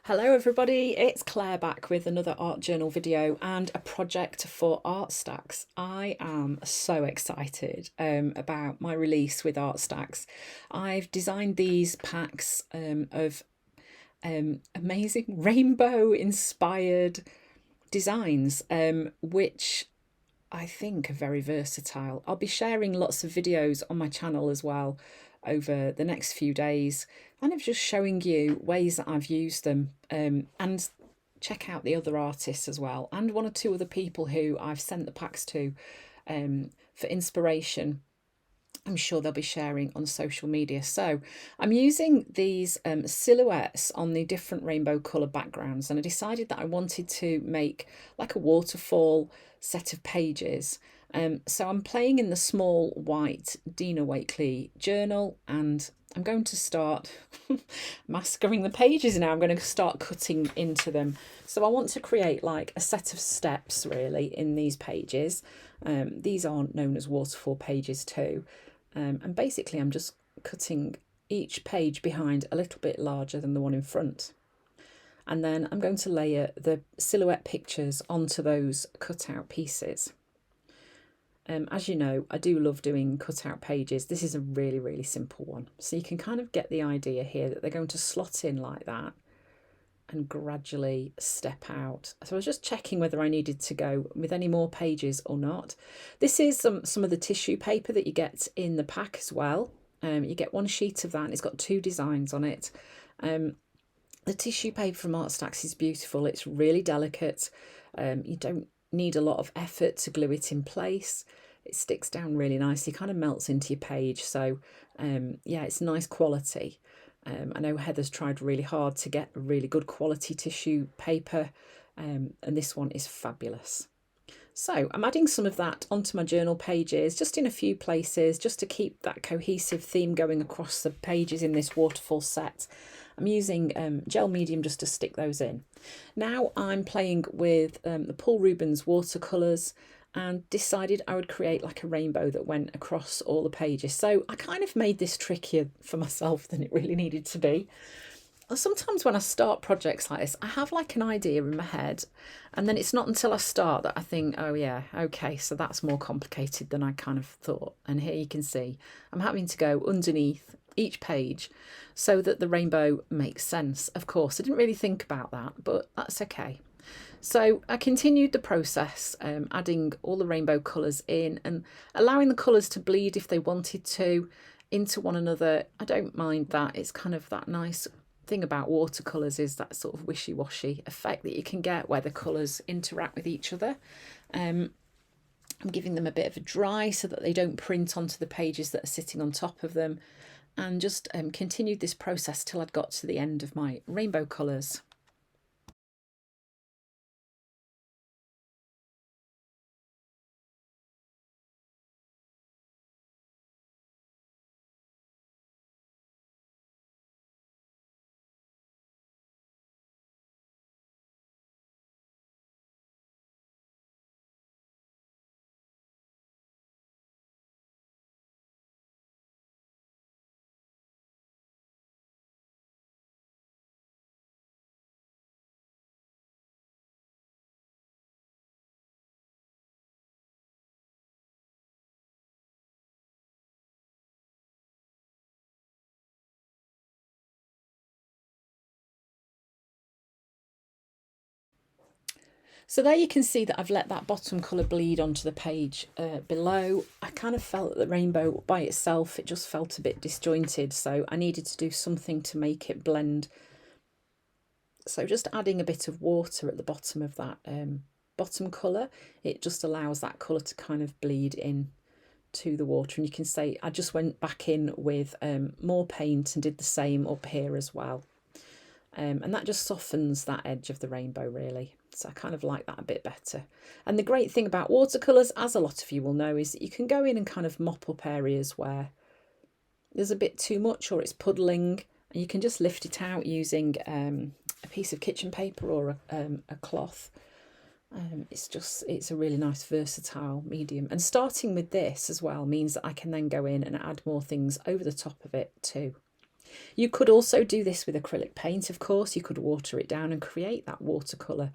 Hello everybody, it's Claire back with another art journal video and a project for Artstacks. I am so excited about my release with Artstacks. I've designed these packs of amazing rainbow inspired designs which I think are very versatile. I'll be sharing lots of videos on my channel as well over the next few days, kind of just showing you ways that I've used them, and check out the other artists as well, and one or two other people who I've sent the packs to for inspiration. I'm sure they'll be sharing on social media. So I'm using these silhouettes on the different rainbow colour backgrounds, and I decided that I wanted to make like a waterfall set of pages. So I'm playing in the small white Dina Wakley journal, and I'm going to start mastering the pages now. I'm going to start cutting into them. So I want to create like a set of steps really in these pages. These are known as waterfall pages too. And basically I'm just cutting each page behind a little bit larger than the one in front. And then I'm going to layer the silhouette pictures onto those cutout pieces. As you know, I do love doing cutout pages. This is a really simple one. So you can kind of get the idea here that they're going to slot in like that and gradually step out. So I was just checking whether I needed to go with any more pages or not. This is some of the tissue paper that you get in the pack as well. You get one sheet of that and it's got two designs on it. The tissue paper from Artstacks is beautiful. It's really delicate. You don't need a lot of effort to glue it in place. It sticks down really nicely, kind of melts into your page. So yeah, it's nice quality. I know Heather's tried really hard to get a really good quality tissue paper, and this one is fabulous. So I'm adding some of that onto my journal pages, just in a few places, just to keep that cohesive theme going across the pages in this waterfall set. I'm using gel medium just to stick those in. Now I'm playing with the Paul Rubens watercolours and decided I would create like a rainbow that went across all the pages. So I kind of made this trickier for myself than it really needed to be. Sometimes when I start projects like this, I have like an idea in my head, and then it's not until I start that I think, oh yeah, okay, so that's more complicated than I kind of thought. And here you can see I'm having to go underneath each page so that the rainbow makes sense. Of course, I didn't really think about that, but that's okay. So I continued the process, adding all the rainbow colours in and allowing the colours to bleed if they wanted to into one another. I don't mind that. It's kind of that nice thing about watercolours, is that sort of wishy-washy effect that you can get where the colours interact with each other. I'm giving them a bit of a dry so that they don't print onto the pages that are sitting on top of them, and just continued this process till I'd got to the end of my rainbow colours. So there you can see that I've let that bottom colour bleed onto the page below. I kind of felt that the rainbow by itself, it just felt a bit disjointed, so I needed to do something to make it blend. So just adding a bit of water at the bottom of that bottom colour, it just allows that colour to kind of bleed in to the water. And you can say I just went back in with more paint and did the same up here as well. And that just softens that edge of the rainbow really. So I kind of like that a bit better. And the great thing about watercolours, as a lot of you will know, is that you can go in and kind of mop up areas where there's a bit too much or it's puddling, and you can just lift it out using a piece of kitchen paper or a cloth. It's a really nice versatile medium, and starting with this as well means that I can then go in and add more things over the top of it too. You could also do this with acrylic paint, of course. You could water it down and create that watercolour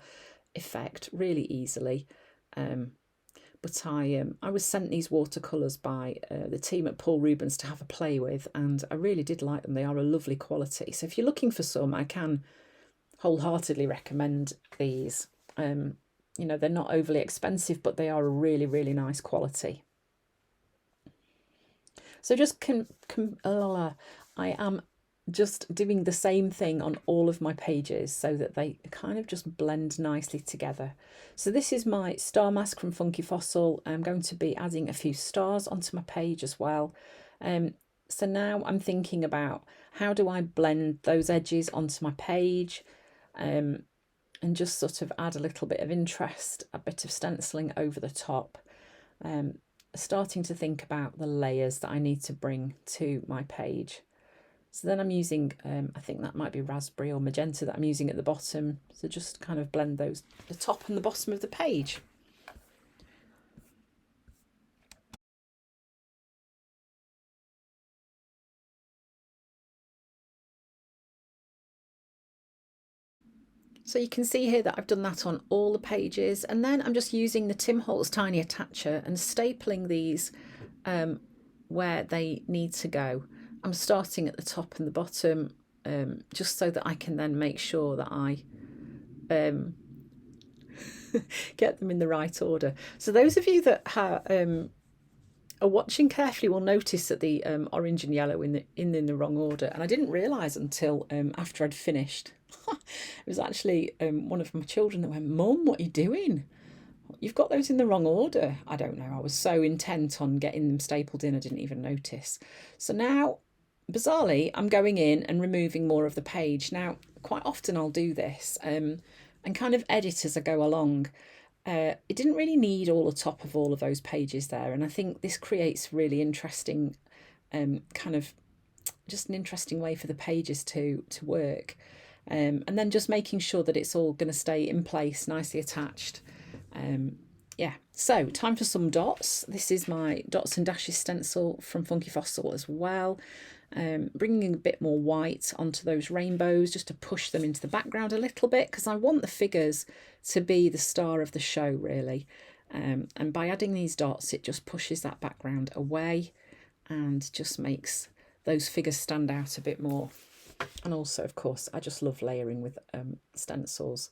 effect really easily. But I was sent these watercolours by the team at Paul Rubens to have a play with, and I really did like them. They are a lovely quality. So if you're looking for some, I can wholeheartedly recommend these. You know, they're not overly expensive, but they are a really, really nice quality. So just I am just doing the same thing on all of my pages so that they kind of just blend nicely together. So this is my star mask from Funky Fossil. I'm going to be adding a few stars onto my page as well. So now I'm thinking about how do I blend those edges onto my page, and just sort of add a little bit of interest, a bit of stenciling over the top. Starting to think about the layers that I need to bring to my page. So then I'm using, I think that might be raspberry or magenta that I'm using at the bottom. So just kind of blend those, the top and the bottom of the page. So you can see here that I've done that on all the pages, and then I'm just using the Tim Holtz Tiny Attacher and stapling these where they need to go. I'm starting at the top and the bottom, just so that I can then make sure that I get them in the right order. So those of you that are watching carefully will notice that the orange and yellow in the wrong order, and I didn't realise until after I'd finished. It was actually one of my children that went, "Mum, what are you doing? You've got those in the wrong order." I don't know. I was so intent on getting them stapled in, I didn't even notice. So now, bizarrely, I'm going in and removing more of the page. Now, quite often I'll do this and kind of edit as I go along. It didn't really need all the top of all of those pages there, and I think this creates really interesting, kind of just an interesting way for the pages to work. And then just making sure that it's all going to stay in place, nicely attached. Yeah, so time for some dots. This is my Dots and Dashes stencil from Funky Fossil as well. Bringing a bit more white onto those rainbows just to push them into the background a little bit, because I want the figures to be the star of the show, really. And by adding these dots, it just pushes that background away and just makes those figures stand out a bit more. And also, of course, I just love layering with stencils.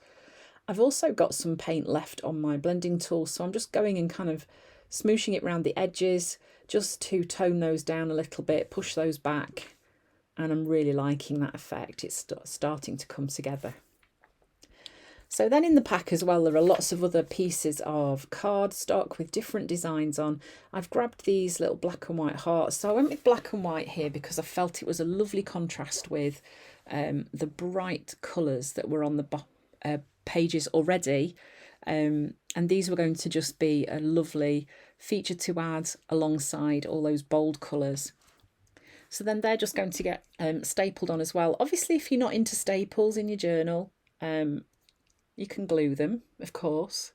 I've also got some paint left on my blending tool, so I'm just going and kind of smooshing it around the edges just to tone those down a little bit, push those back, and I'm really liking that effect. It's starting to come together. So then in the pack as well, there are lots of other pieces of cardstock with different designs on. I've grabbed these little black and white hearts. So I went with black and white here because I felt it was a lovely contrast with the bright colours that were on the pages already. And these were going to just be a lovely feature to add alongside all those bold colours. So then they're just going to get stapled on as well. Obviously, if you're not into staples in your journal, you can glue them, of course.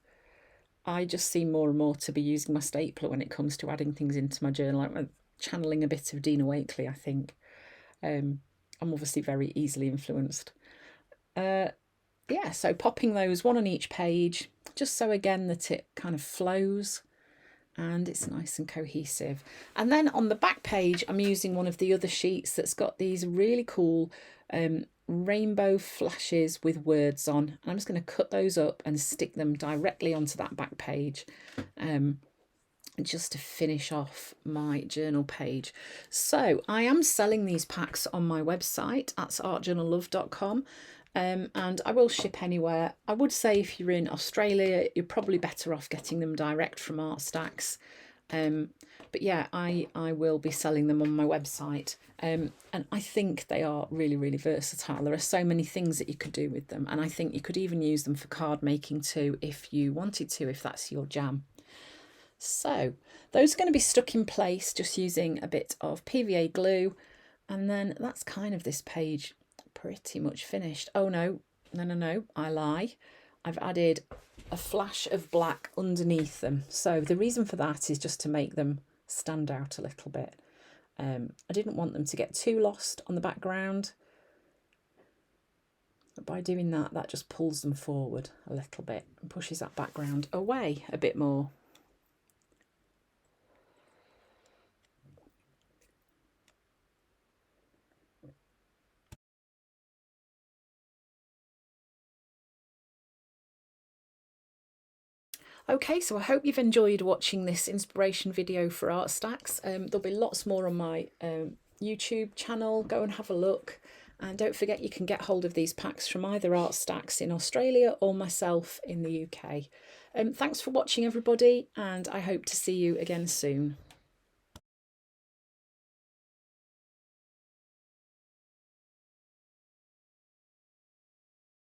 I just seem more and more to be using my stapler when it comes to adding things into my journal. I'm channeling a bit of Dina Wakley, I think. I'm obviously very easily influenced. Yeah, so popping those one on each page, just so again that it kind of flows and it's nice and cohesive. And then on the back page, I'm using one of the other sheets that's got these really cool rainbow flashes with words on. And I'm just going to cut those up and stick them directly onto that back page, just to finish off my journal page. So I am selling these packs on my website. That's artjournallove.com. And I will ship anywhere. I would say if you're in Australia, you're probably better off getting them direct from Artstacks. But yeah, I will be selling them on my website. And I think they are really, really versatile. There are so many things that you could do with them. And I think you could even use them for card making too, if you wanted to, if that's your jam. So those are going to be stuck in place just using a bit of PVA glue. And then that's kind of this page pretty much finished. Oh no, I lie. I've added a flash of black underneath them. So the reason for that is just to make them stand out a little bit. I didn't want them to get too lost on the background. But by doing that, that just pulls them forward a little bit and pushes that background away a bit more. Okay, so I hope you've enjoyed watching this inspiration video for Artstacks. There'll be lots more on my YouTube channel. Go and have a look. And don't forget you can get hold of these packs from either Artstacks in Australia or myself in the UK. Thanks for watching, everybody, and I hope to see you again soon.